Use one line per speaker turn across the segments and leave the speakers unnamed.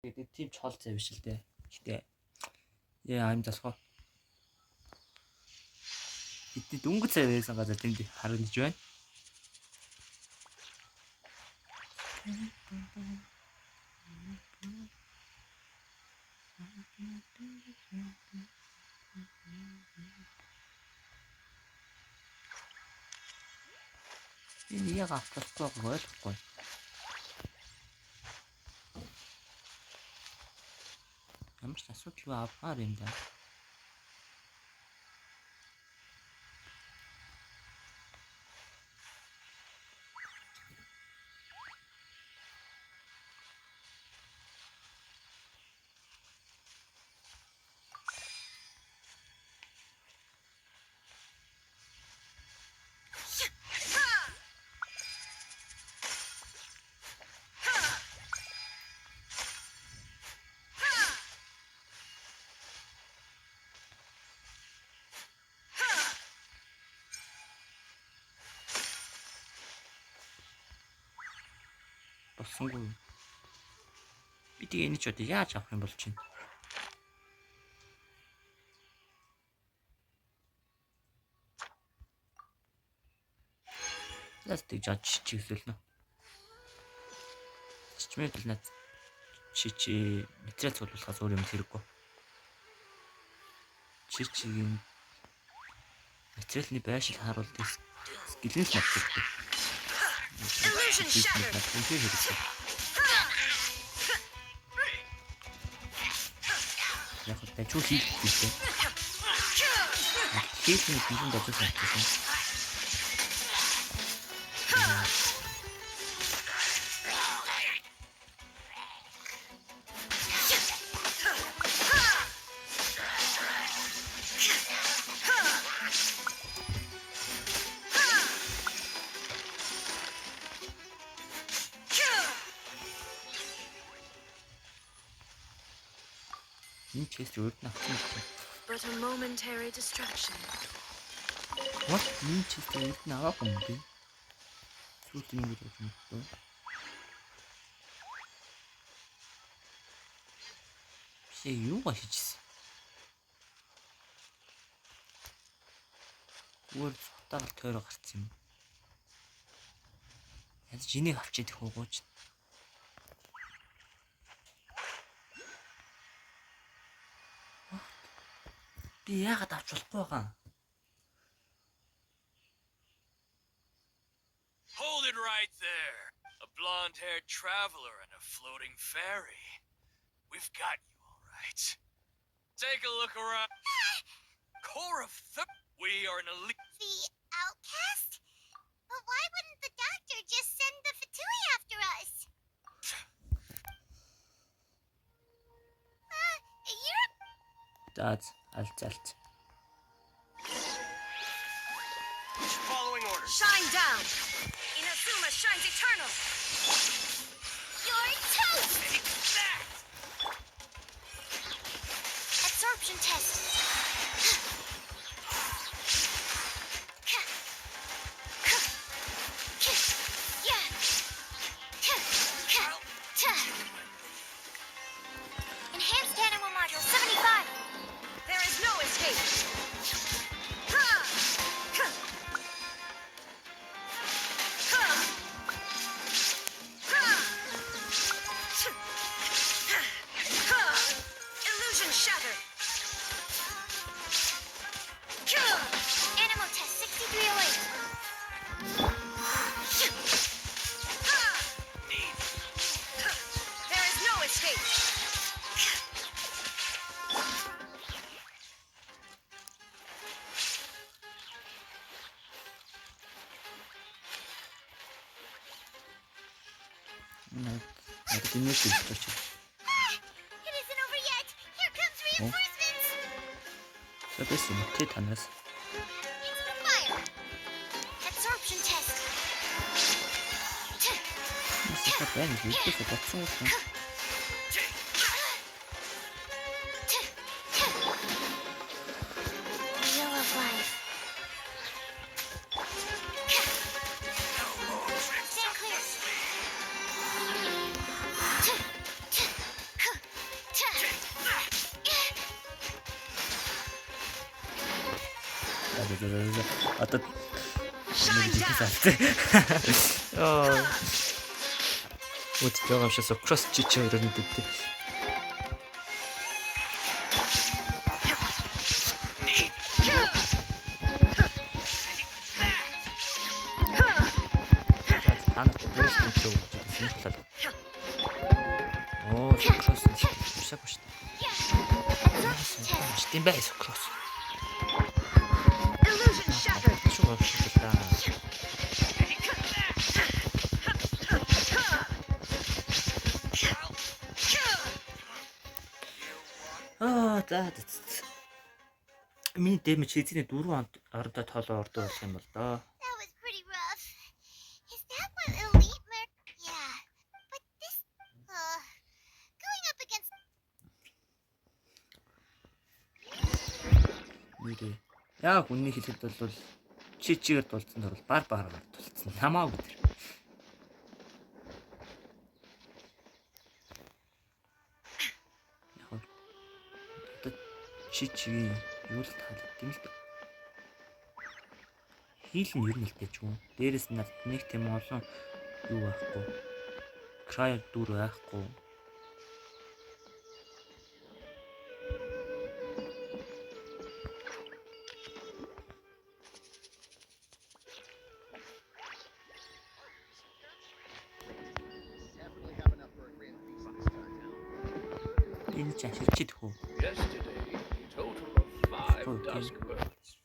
гэдэг тийм чол зав биш л дээ. Гэтэ яа аим засгаа. Хэдий дөнгөж цай байсан газар тэнд харагдаж байна. Энэ яг авахгүй ойлгохгүй. Ямар ч асуудалгүй авмаар юм да. Болсонгүй. Би тэгээ энэ ч одоо яаж авах юм бол чинь. Ластик жаач чигсэлнэ. Чичмээ л над чичи материал цуглуулахаас өөр юм хэрэггүй. Чичигийн материалны байшил харуулдаг скилээс матдаг.
Illusion shattered.
Яг л тачуу хийх гэсэн. Хийхний бэлэн дажиж авчихсан. Энэ чест өрд навсан.
But a momentary distraction.
What? Энэ чест өрд наваах юм бэ? Сүүлийн нэг юм уу? Би юу хийжсэн? Өөр цутаал тойроо гарцсан юм. Янз жинийг авчиж хуугууч. Би яагаад авч болохгүй байгаа?
Hold it right there. A blonde-haired traveler and a floating fairy. We've got you all right. Take a look around. Cora, we are an elite.
The outcast? But why wouldn't the doctor just send the Fatui after us? You're...
That's allt.
Following orders.
Shine down. Inazuma shines eternal.
You're toast!
Take that!
Absorption test. Enhanced animal module 75.
There is no escape. Illusion shattered.
Animal test 6308.
There is no escape.
It isn't over yet. Here comes reinforcements.
Съответственно, танаас
Into the fire. Absorption test.
насаа байна гэж бодсон юм.
Wheel of life. Stand clear.
Одоо
Shine down.
Үт байгаа юм шиг кросс чичи өрөөнд дэ. Танарт дөрөв ч өгч байсан юм болоо. Оо, кросс шаг шүү дээ. Штим байс кросс.
Illusion shattered.
Шууд шүү дээ. За. Миний дэмэж хийзний 4 ордоо тоолоо ордоо болох юм бол доо.
That was pretty rough. Is that what elite mer? Yeah. But this, going up against.
Нүрээ. Яг үнний хэлэхэд бол чичигээр дулцсан бол бар дулцсан. Хамаагүй тэр. Яг одоо чичигийн юу л таалагдсан юм л дээ. Хийл нь ер нь л дээ ч юм. Дээрээс нь нэг тийм олон юу байхгүй. Край дүр байхгүй. Энэ ч ашигчид хөө.
Yesterday, total of 5
Okay.
dusk birds.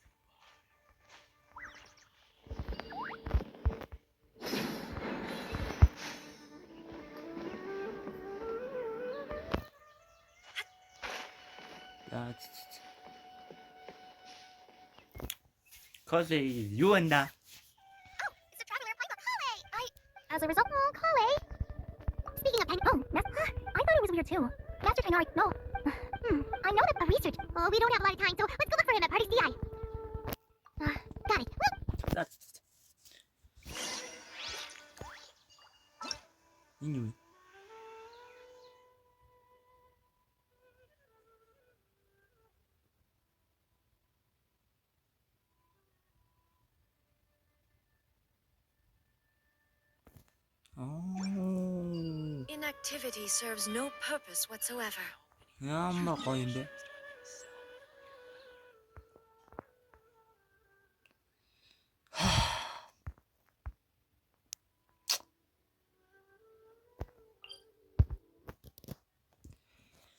Козе юу энэ?
It's a traveler playing Kale. As a result, Kale. Speaking of penguins, I thought it was weird too. Master Trainer, no. I know that research. We don't have a lot of time, so let's go look for him at Party's DI. Got it.
Энэ юу?
Inactivity serves no purpose whatsoever.
Ямар гоё юм бэ?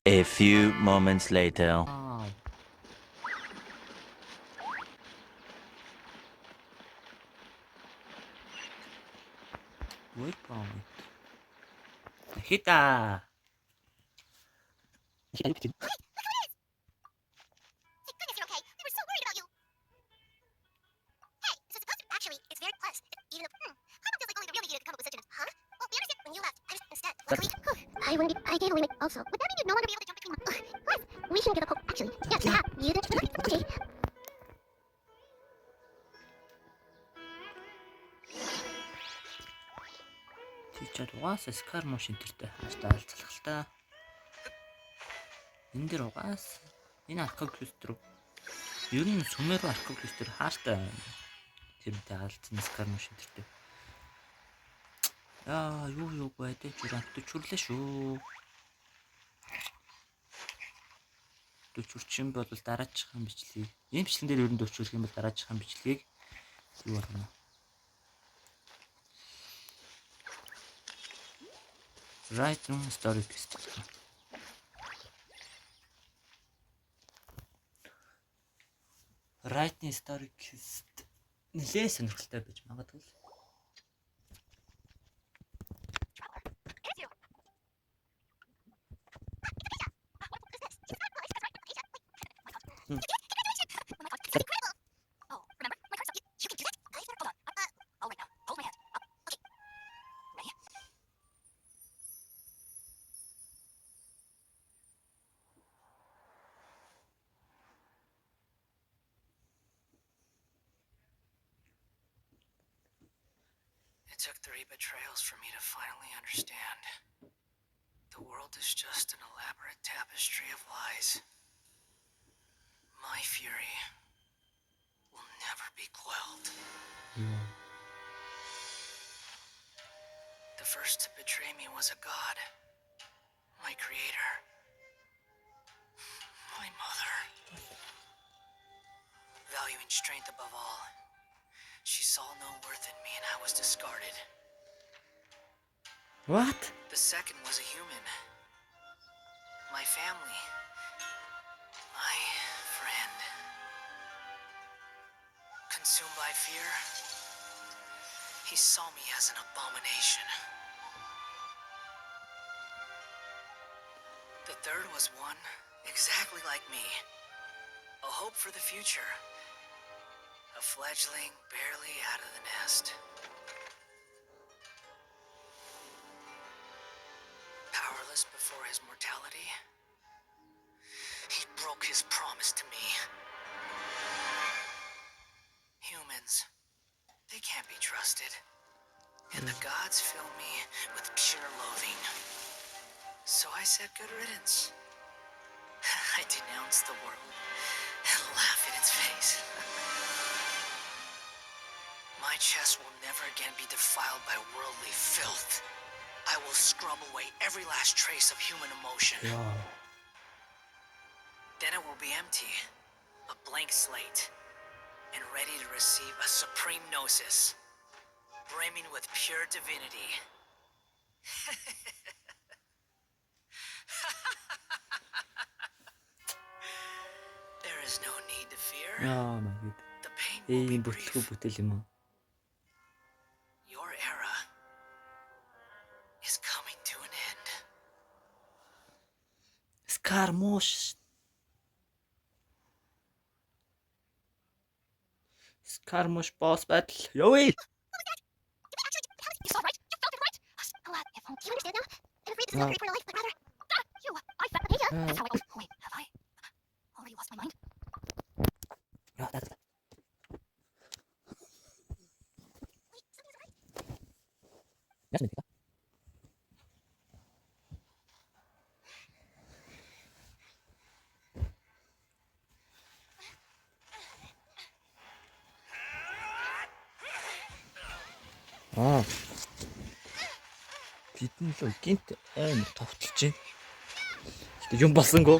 A few moments later.
Wait point. Hita.
Thank goodness you're okay. We were so worried about you. Hey, this is supposed to actually, it's very close. Even though, Paimon feels like only the real Vegeta could come up with such an, huh? Well, we understand when you left. I just, instead, luckily, I gave away my, also. Would that mean you'd no longer be able to jump between them? Plus, we shouldn't give up hope, actually. Yeah, you did. Okay.
Тийчээд угаасаа Scar Motion тэртэй хааштай алцлах л та. Энэ дэр угаас энэ Arcoclus руу ер нь Sumeru Arcoclus тэр хааштай тэртэй алцсан Scar Motion тэртэй. Яа, юу байдэ чүрэнт чүрлээ шүү. Дөчүрчин бол дараачихсан бичлэгийг. Энэ бичлэгэн дээр ер нь дөчүрх юм бол дараачихсан бичлэгийг юу болно? Right room story quest. Right-ийн story quest нэлээд сонирхолтой байж магадгүй.
It took 3 betrayals for me to finally understand. The world is just an elaborate tapestry of lies. My fury will never be quelled.
Юу.
The first to betray me was a god. My creator. My mother. Valuing strength above all, she saw no worth in me and I was discarded.
What?
The second was a human. My family. My friend. Consumed by fear, he saw me as an abomination. The third was one exactly like me. A hope for the future. A fledgling barely out of the nest. Powerless before his mortality, he broke his promise to me. Humans, they can't be trusted. And the gods fill me with pure loathing. So I said good riddance. I denounced the world and laugh in its face. My chest will never again be defiled by worldly filth. I will scrub away every last trace of human emotion.
Wow.
Then it will be empty, a blank slate, and ready to receive a supreme gnosis, brimming with pure divinity. There is no need to fear.
Яа маа.
The pain will be
Ийм
brief.
бүтлгүй бүтэл юм аа.
Your era is coming to an end.
Скармош. Скармош boss battle. Ёо.
You saw it right. You felt it right. Oh, do you understand now? I'm afraid this is
No.
not great for your life, but rather, you. I felt the pain. That's how I. Oh, wait, have I already lost my mind?
Ja, that's it.
Wait, something's right.
That's it. Аа. Бидний л гинт амар товтлж байна. Гэтэ юм болсонгүй.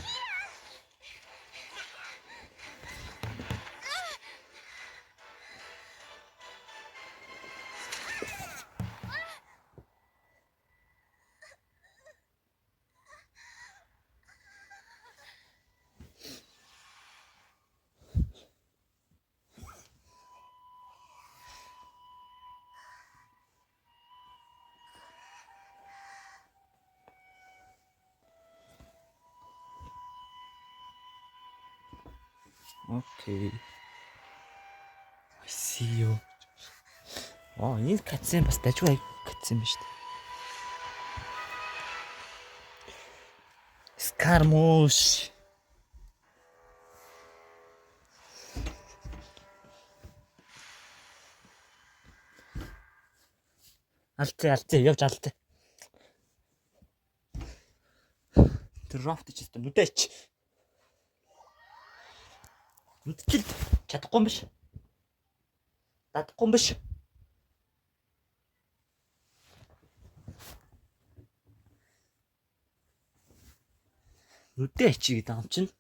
Окей. I see you. Энэ катсцен бас дажгүй катсцен ба шүү дээ. Скармуш. Алцээ явж алцээ. Драфт ч гэсэн нүдээч. Нүдчил чадахгүй юм биш. Дадахгүй юм биш. Нүдээ чи гэдэг юм чинь.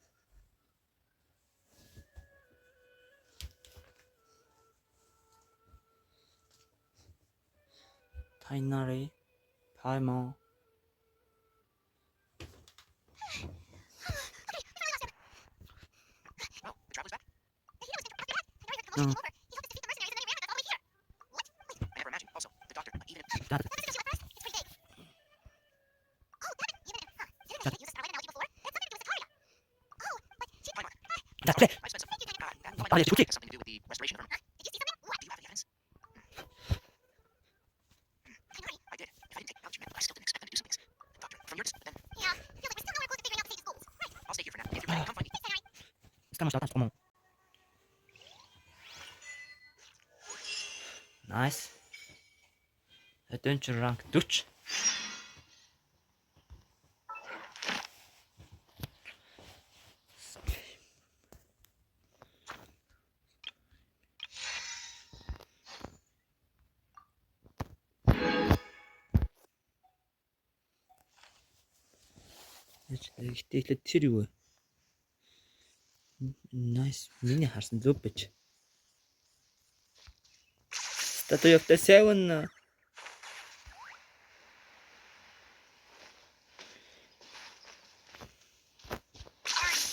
Taiнари Paimon.
Well, the traveler's back.
He knows after that. I know he's been came over. He helped defeat the mercenaries and then he ran back all the way here. What? Wait.
I never imagined. Also, the doctor, even if...
Got it.
That's just first. It's pretty vague. Oh, that even if, Didn't he use this starlight analogy before? That's something to do with Sicaria. Oh, but she...
Fine, Mark.
That's clear.
I spent some...
Thank you, Daniel.
that
Oh, yeah, quickly.
has something to do with the restoration of her...
Did you see something? What?
Do you have any evidence?
Kainari.
I did. If I didn't take out your men, I still didn't expect them to do some things. Doctor, from your... Then
Yeah, feels like we're still nowhere close to figuring out the stage's goals. Right.
I'll stay here for now. If you're ready, come find me.
Thanks, Kainari.
Estamos tratando como. Nice. Adventure rank 40. Гэтэ ихлэ тэр юу вэ? Nice. Миний харсан зөв байж. Statue of the Seven.
Are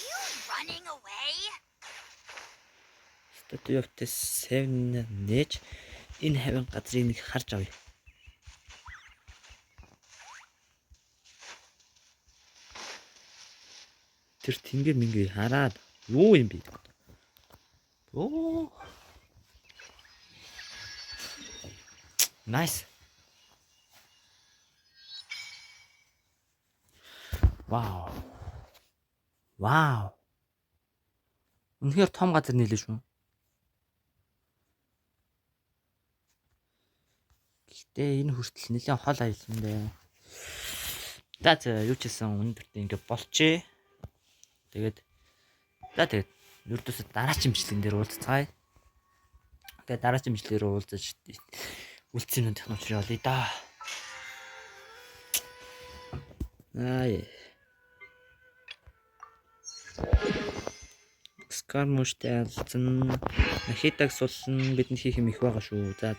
you running away?
Statue of the Seven нээж энэ хавийн газрыг нэг харж авъя. Тэр тэнгэр мингээ хараад юу юм бэ? Оо. Nice. Вау. Вау. Үнэхээр том газар нэлээ шүү. Гэтэ энэ хүртэл нэлээд хол аялсан дээ. За юу ч гэсэн өнөөдөртөө ингэ болчээ. Тэгээд ердөөсөө дараагийн бичлэгэн дээр уулзцгаая. Тэгээд дараагийн бичлэгээр уулзаж үлдсэн юм технологи олъё да. Скармуштай алцсан. Нахитаг сулсан бидэнд хийх юм их байгаа шүү. За.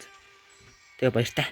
Тэгээ баяртай.